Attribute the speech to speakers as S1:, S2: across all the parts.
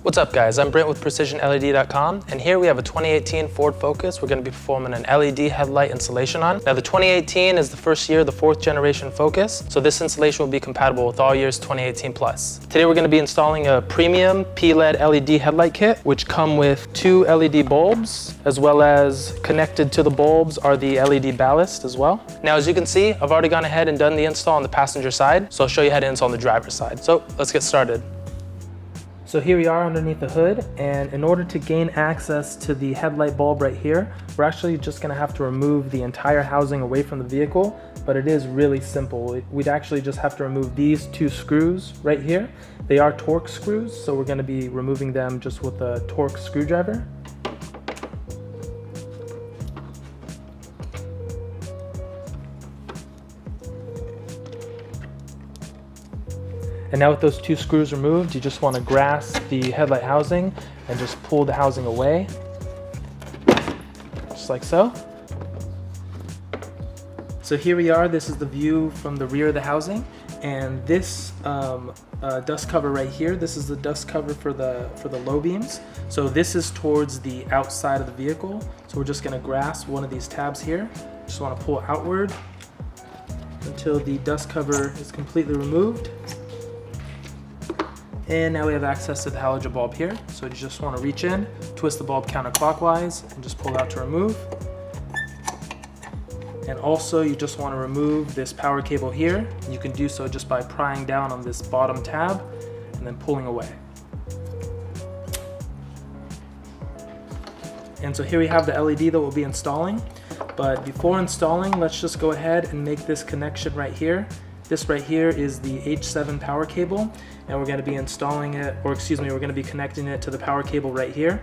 S1: What's up guys, I'm Brent with PrecisionLED.com, and here we have a 2018 Ford Focus we're going to be performing an LED headlight installation on. Now the 2018 is the first year of the 4th generation Focus, so this installation will be compatible with all years 2018 plus. Today we're going to be installing a premium PLED LED headlight kit, which come with 2 LED bulbs, as well as connected to the bulbs are the LED ballast as well. Now as you can see, I've already gone ahead and done the install on the passenger side, so I'll show you how to install on the driver's side. So let's get started. So here we are underneath the hood, and in order to gain access to the headlight bulb right here, we're actually just going to have to remove the entire housing away from the vehicle, but it is really simple. We'd actually just have to remove these 2 screws right here. They are Torx screws, so we're going to be removing them just with a Torx screwdriver. And now with those 2 screws removed, you just want to grasp the headlight housing and just pull the housing away, just like so. So here we are, this is the view from the rear of the housing, and this dust cover right here, this is the dust cover for the low beams. So this is towards the outside of the vehicle. So we're just going to grasp one of these tabs here. Just want to pull outward until the dust cover is completely removed. And now we have access to the halogen bulb here. So you just want to reach in, twist the bulb counterclockwise, and just pull out to remove. And also you just want to remove this power cable here. You can do so just by prying down on this bottom tab and then pulling away. And so here we have the LED that we'll be installing. But before installing, let's just go ahead and make this connection right here. This right here is the H7 power cable, and we're going to be installing it, or excuse me, we're going to be connecting it to the power cable right here.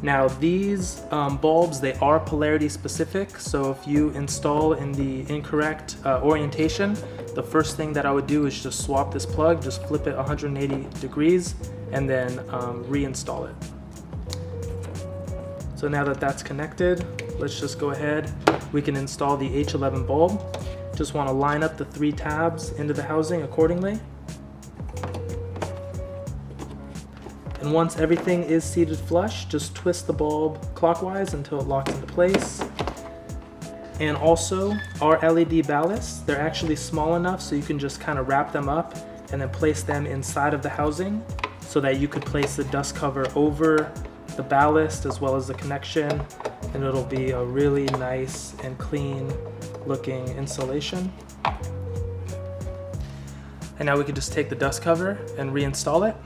S1: Now these bulbs, they are polarity specific, so if you install in the incorrect orientation, the first thing that I would do is just swap this plug, just flip it 180 degrees, and then reinstall it. So now that that's connected, let's just go ahead. We can install the H11 bulb. Just want to line up the 3 tabs into the housing accordingly. And once everything is seated flush, just twist the bulb clockwise until it locks into place. And also, our LED ballasts, they're actually small enough so you can just kind of wrap them up and then place them inside of the housing so that you could place the dust cover over the ballast as well as the connection, and it'll be a really nice and clean looking installation. And now we can just take the dust cover and reinstall it.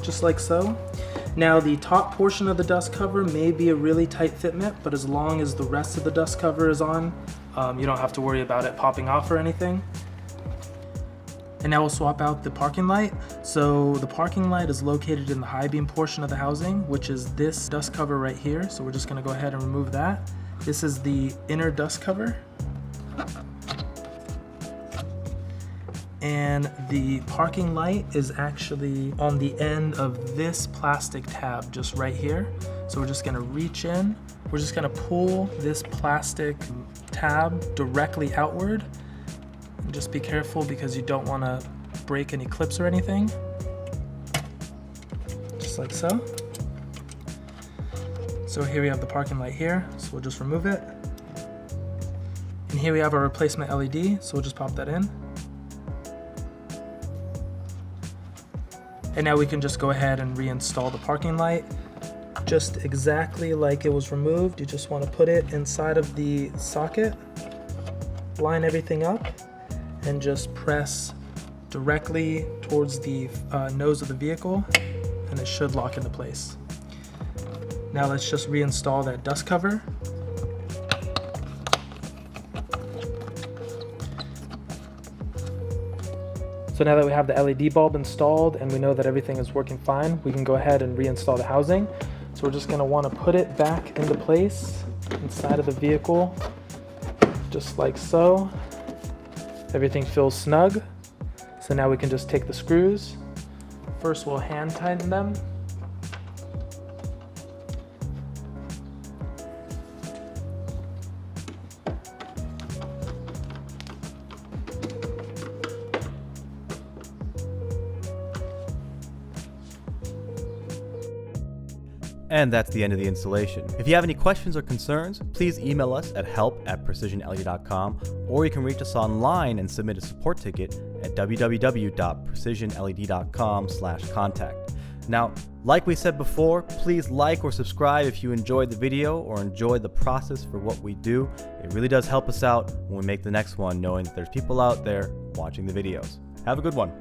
S1: Just like so. Now the top portion of the dust cover may be a really tight fitment, but as long as the rest of the dust cover is on, you don't have to worry about it popping off or anything. And now we'll swap out the parking light. So the parking light is located in the high beam portion of the housing, which is this dust cover right here. So we're just gonna go ahead and remove that. This is the inner dust cover. And the parking light is actually on the end of this plastic tab just right here. So we're just gonna reach in. We're just gonna pull this plastic tab directly outward. Just be careful because you don't want to break any clips or anything. Just like so. So here we have the parking light here, so we'll just remove it. And here we have our replacement LED, so we'll just pop that in. And now we can just go ahead and reinstall the parking light. Just exactly like it was removed, you just want to put it inside of the socket, line everything up, and just press directly towards the nose of the vehicle, and it should lock into place. Now let's just reinstall that dust cover. So now that we have the LED bulb installed and we know that everything is working fine, we can go ahead and reinstall the housing. So we're just going to want to put it back into place inside of the vehicle, just like so. Everything feels snug. So now we can just take the screws. First we'll hand tighten them.
S2: And that's the end of the installation. If you have any questions or concerns, please email us at help@precisionled.com, or you can reach us online and submit a support ticket at www.precisionled.com/contact. Now, like we said before, please like or subscribe if you enjoyed the video or enjoyed the process for what we do. It really does help us out when we make the next one, knowing that there's people out there watching the videos. Have a good one.